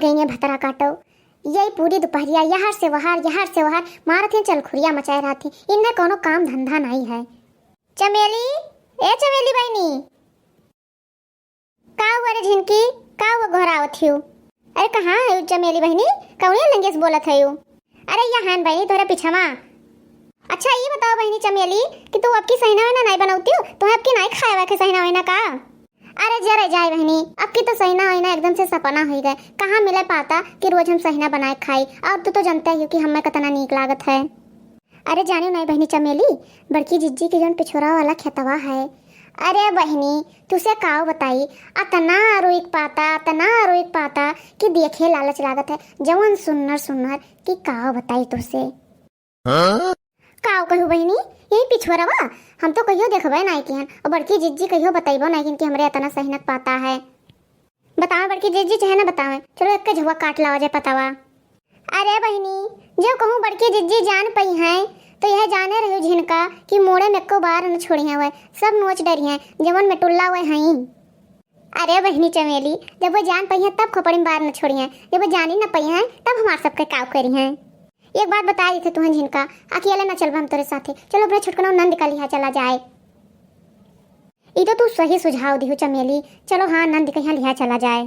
गई है भतरा काटो। यही पूरी दोपहरिया यहाँ से वहां मारत चल खुरिया मचाए रहती। इनमें कोनो काम धंधा नहीं है। चमेली, ए चमेली बहनी, का हुआ रे झिनकी, का हुआ घोरावत हूँ? अरे कहाँ है चमेली बहनी, कौन लंगेस बोलत है? अरे यहाँ बहनी तोरे पीछा। अच्छा ये बताओ बहनी चमेली कि तू अब की सहीना वहीना नहीं बनाती हो? तो अब की नहीं खाए के सहीना वहीना का? अरे जरा जाए बहनी, अब की तो सहीना वहीना एकदम से सपना हो गए। कहाँ मिले पाता कि रोज हम सहीना बनाए खाई। और तू तो जानते ही कि हमें कितना नीक लागत है। अरे जाने नहीं बहनी चमेली, बड़की जिज्जी के जन पिछोरा वाला खेतवा है। अरे बहनी तुसे काव बताई, अतना रोइक पाता कि देखे लालच लागत है। जवन सुन्नर कि काव बताई तुसे। काव कहू बहनी, यही पिछोरवा हम तो कहियो देखबे नहीं किहन, और बड़की जिज्जी कहियो बताइबो नहीं कि हमरे इतना सहीनक पाता है। बताओ बड़की जिज्जी चाहे ना बतावे, चलो एक झुआ काट लाओ जाए पतावा। अरे बहनी जो कहूँ बड़की जिज्जी जान पई है तो यह जाने रहो झिनका कि मोड़े में को बार न छोड़ी है, सब नोच डरी है जवन में टुल्ला हुए हैं। अरे बहनी चमेली, जब वो जान पई है तब खोपड़ी में बार न छोड़ी है, जब वो जानी न पई है तब हमारे सबके काव करी है। एक बात बता दी थे तुहन झिनका, अकेले न चलबा हम तेरे साथे। चलो बड़े छुटकना नंद का लिहा चला जाए। ये तो तू सही सुझाव दी हो चमेली। चलो हाँ नंद का यहाँ लिहा चला जाए।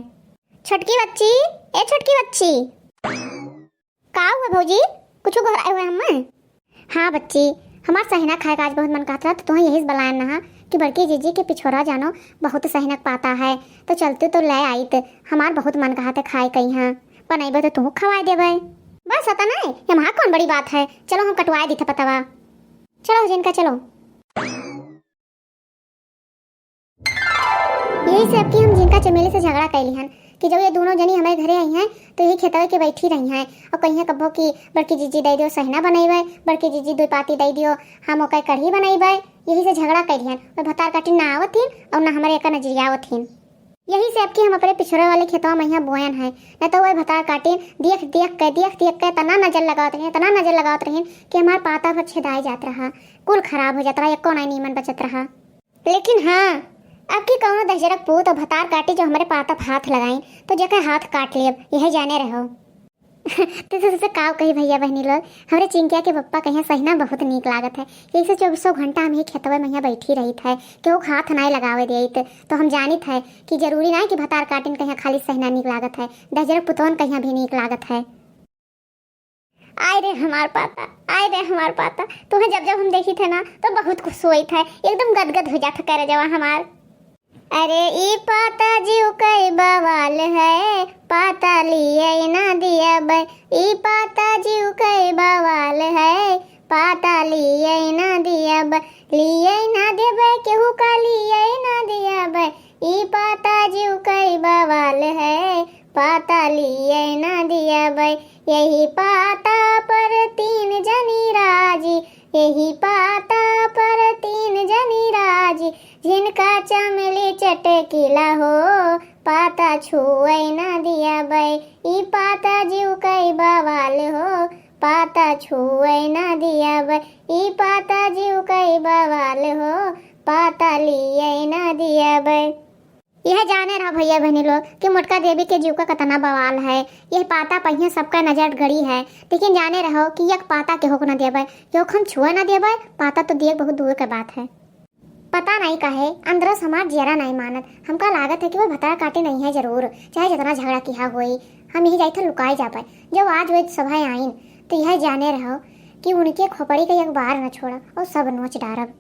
छुटकी बच्ची, ए छुटकी बच्ची, का हुआ भौजी, कुछ घबराए हुए हम? हाँ बच्ची, हमारा सहीना खाए का आज बहुत मन कहता था, तो तुम्हें यही बलाया ना कि बड़की जीजी के पिछोरा जानो बहुत सहीनक पाता है, तो चलते तो ले आई। तो हमार बहुत मन कहा था खाए कहीं हाँ बनाइबे तो तुम खवाए देवे। बस आता नहीं यहाँ कौन बड़ी बात है। चलो हम कटवाए दी थे पतवा। चलो जिनका चलो। यही से अब की हम जिनका चमेली से झगड़ा कैली हन कि जब ये दोनों जनी हमारे घरे आई हैं तो यही खेतवे के बैठी रही हैं और कहीं कबो की बड़की जीजी दे दियो सहीना बनैबे, बड़की जीजी दो पाती दे दियो हम ओकर कढ़ी बनैबे। यही से झगड़ा कैली हन और भतार काटी ना आवथिन और ना हमारे एक नजरिया आवथिन। यही से अब की हम अपने पिछड़े वाले खेतवा में यहाँ बोयन है, न तो वह भतार काटिन देख के तना नजर लगावत रही कि हमारे पाता पर छेदाई जात रहा, कुल खराब हो जाता रहा, एको नहीं नीमन बचत रहा। लेकिन हाँ अब की कौनो दशरक पूत और भतार काटी जो हमारे पाता हाथ लगाई तो जगह हाथ काट लिया, यही जाने रहो। तो सबसे काव कही भैया बहनी लोग, हमारे चिंकिया के पप्पा कहीं सहीना बहुत नीक लागत है। यही से 24 घंटा हम ही खेतवे में यहाँ बैठी रही थे कि वो हाथ नहीं लगावे दे। तो हम जानी थे कि जरूरी ना कि भतार काटिन कहीं खाली सहीना नीक लागत है, दशरक पुतवन कहीं भी नीक लागत है। आए रे हमार पाता, तुम्हें जब हम देखी थे ना तो बहुत खुश हुई था, एकदम गदगद हो जाता करे जवा हमार। अरे ई पाता जीव कई बवाल है, पाता लिए ना दिया बे। ई पाता जीव कई बवाल है, पाता लिए ना दिया बे। लिए ना दे बे केहू का लिए ना दिया बे। ई पाता जीव कई बवाल है, पाता लिए ना दिया बे। यही पाता पर तीन जनी राजी, यही पाता पर तीन जनी राजी। जिनका चमेली चटकीला हो, पाता छुए ना दिया बे। ई पाता जीव कई बवाल हो, पाता छुए ना दिया बे। ई पाता जीव कई बवाल हो, पाता लिए ना दिया बे। यह जाने रहा भैया बहनी लोग कि मोटका देवी के जीव का कितना बवाल है। यह पाता पहिया सबका नजर गड़ी है, लेकिन जाने रहो कि यह पाता के होक न देवे, जो हम छुआ न देवे, पाता तो दिए बहुत दूर की बात है। पता नहीं काहे अंदर समाज जरा नहीं मानत। हमका लागत है कि वो भतार काटे नहीं है जरूर, चाहे जितना झगड़ा किया हुई हम यही जाते लुकाए जा पाए। जब आज वो सभाएं आईन तो यह जाने रहो कि उनके खोपड़ी का एक बार न छोड़ा और सब नोच डारब।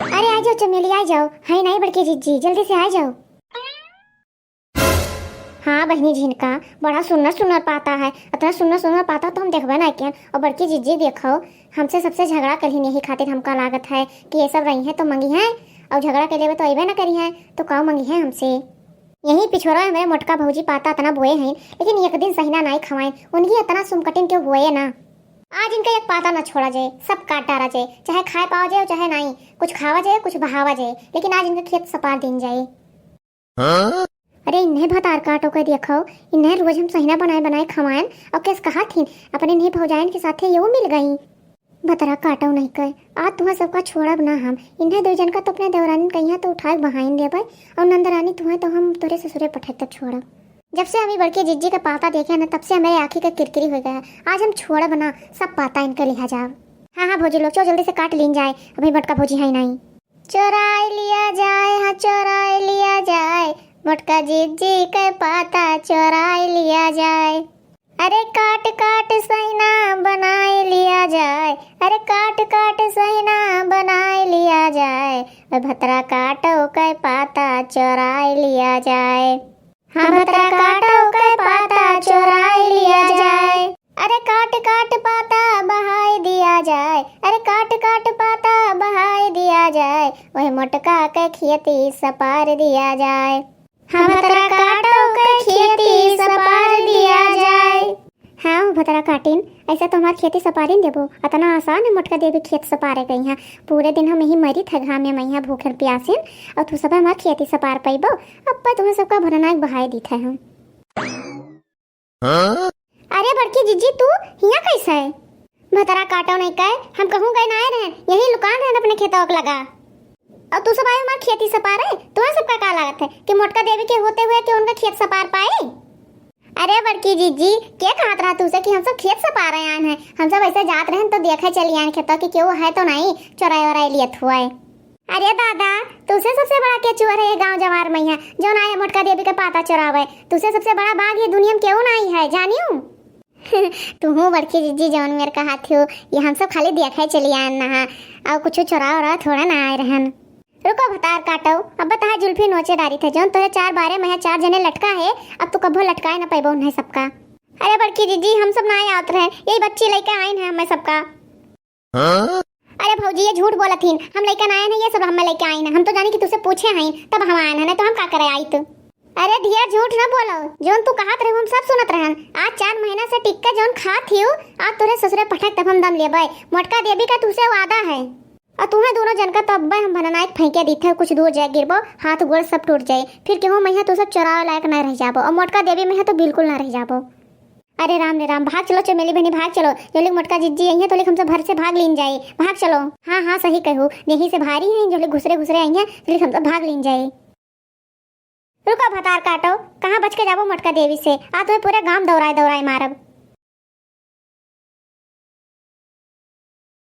अरे आ जाओ चमेली आ जाओ, है नहीं बड़की जीजी जल्दी से आ जाओ। हाँ बहनी झिनका बड़ा सुंदर पाता है, इतना सुंदर पाता तो हम देखबे ना किया। और बड़की जीजी देखो हमसे सबसे झगड़ा करी नहीं खातिर हमका लागत है कि ये सब रही है तो मंगी है, और झगड़ा कर लेवे तो अबे ना करी है तो काव मंगी है हमसे। यही पिछोरा में मेरे मोटका भौजी पाता इतना बोए हैं, लेकिन एक दिन सहीना नहीं खवाए, उनकी इतना सुमकटिन के हुए ना। आज इनका एक पाता ना छोड़ा जाए, सब काट डाला जाए, चाहे खाए पावा जाए चाहे नहीं, कुछ खावा जाए कुछ बहावा जाए, लेकिन आज इनका खेत सपार दिन जाए। अरे इन्हें भतार काटो के देखो, इन्हें रोज हम सहीना बनाए खवाएं और किस कहा थी अपने इन्हें भौजाइन के साथ ये मिल गई। भतरा काटो नहीं कहे, आज तुम्हें सबका छोड़ब ना हम। इन्हें दो जन का तो अपने देवरानी कहीं तो उठाए बहाइन देवे, और नंदरानी तुम्हें तो हम तोरे ससुरे पठे तक छोड़ब। जब से हमें बड़की जिज्जी का पाता देखे ना तब से हमारे आँखी का किरकिरी हो गया है। आज हम छोड़ बना सब पाता इनका लिहा जाओ। हाँ हाँ भौजी लोग चलो जल्दी से काट लीन जाए, अभी मटका भौजी है नहीं। चोराई लिया जाए, हाँ चोराई लिया जाए, मोटका जिज्जी का पाता चोराई लिया जाए। अरे काट काट सहीना बनाए लिया जाए, अरे काट काट सहीना बनाए लिया जाए, भतरा काटो के पाता चोराए लिया जाए। हाँ भतरा काटो के पाता चोराए लिया जाए। अरे काट काट पाता बहाई दिया जाए, अरे काट काट पाता बहाई दिया जाए, वही मोटका के खेती सपार दिया जाए। हाँ भतरा काटो के खेती सपार दिया जाए। हाँ भतरा काटिन, ऐसा तो हमारी खेती सपारिन देबो, इतना आसान है मोटका देवी खेत सपारे गई हैं। पूरे दिन हम यही मरी थे घाम में मैया भूखे प्यासिन, और तू सब हमारी खेती सपार पैबो। अब पर तुम्हें सबका भरना एक बहाई दी थे हम। अरे बड़की जीजी तू हिया कैसे है? भतरा काटो नहीं कहे, हम कहूँ गए ना रहे, यही लुकान है अपने खेतों लगा, और तू सब आए हमारी खेती सपारे। तुम्हें सबका क्या लागत है कि मोटका देवी के होते हुए कि उनका खेत सपार पाए? अरे बड़की जीजी क्या कहत रहा तुझसे कि हम सब खेत सपा रहे हैं? हम सब ऐसे जात रहे तो देखे चली आए खेतों कि क्यों है तो नहीं चोराई वराई लियत हुआ है। अरे दादा तुझसे सबसे बड़ा क्या चोर है ये गांव जवार में है जो ना ये मोटका देवी का पाता चोरावे? तुझसे सबसे बड़ा बाघ ये दुनिया में क्यों नहीं है जानियो? तू हूँ बड़की जीजी जौन मेरे कहा थी ये हम सब खाली देखे चली आए ना, और कुछ चोरा वरा थोड़ा ना आए रहन। रुको भतार काटो, अब बता जुल्फी नोचे डारी थे जौन तोरे 4 बारे में 4 जने लटका है, अब तू कभो लटकाए ना पैबो उन्हें सबका। अरे बड़की जीजी हम सब ना आवत रहे, यही बच्ची लेके आइन है हमें सबका। अरे भौजी ये झूठ बोलत थीन, हम लेके आए हैं ये सब हमें लेके आइन है, हम तो जानी कि तुझसे पूछे हैं तब हम आए हैं, तो हम का करे आई तू। अरे ढेर झूठ ना बोलो, जोन तू कहत रहे हम सब सुनत रहन। आज 4 महीना से टिक्का जोन खात हियो आज तोरे ससुरे पटक तब हम दम लेबै। मोटका देवी का तुझसे वादा है, और तुम्हें दोनों जन का तब हम भननायक फेंके दी थे, कुछ दूर जाए गिरबो हाथ गोड़ सब टूट जाए, फिर क्यों मैं तो सब चोराव लायक न रह जाबो, और मोटका देवी में तो बिल्कुल ना रह जाबो। अरे राम भाग चलो चमेली बहनी भाग चलो, जो लोग मोटका जिज्जी आई है तो लोग हम सब घर से भाग लीन जाए, भाग चलो। हाँ हाँ सही कहूँ, यही से भारी है जो लोग घुसरे घुसरे आई है तो लोग हम सब भाग लीन जाए। रुको भतार काटो, कहाँ बच के जाबो मोटका देवी से? आ तुम्हें पूरे गांव दौड़ाए दौड़ाए मारब।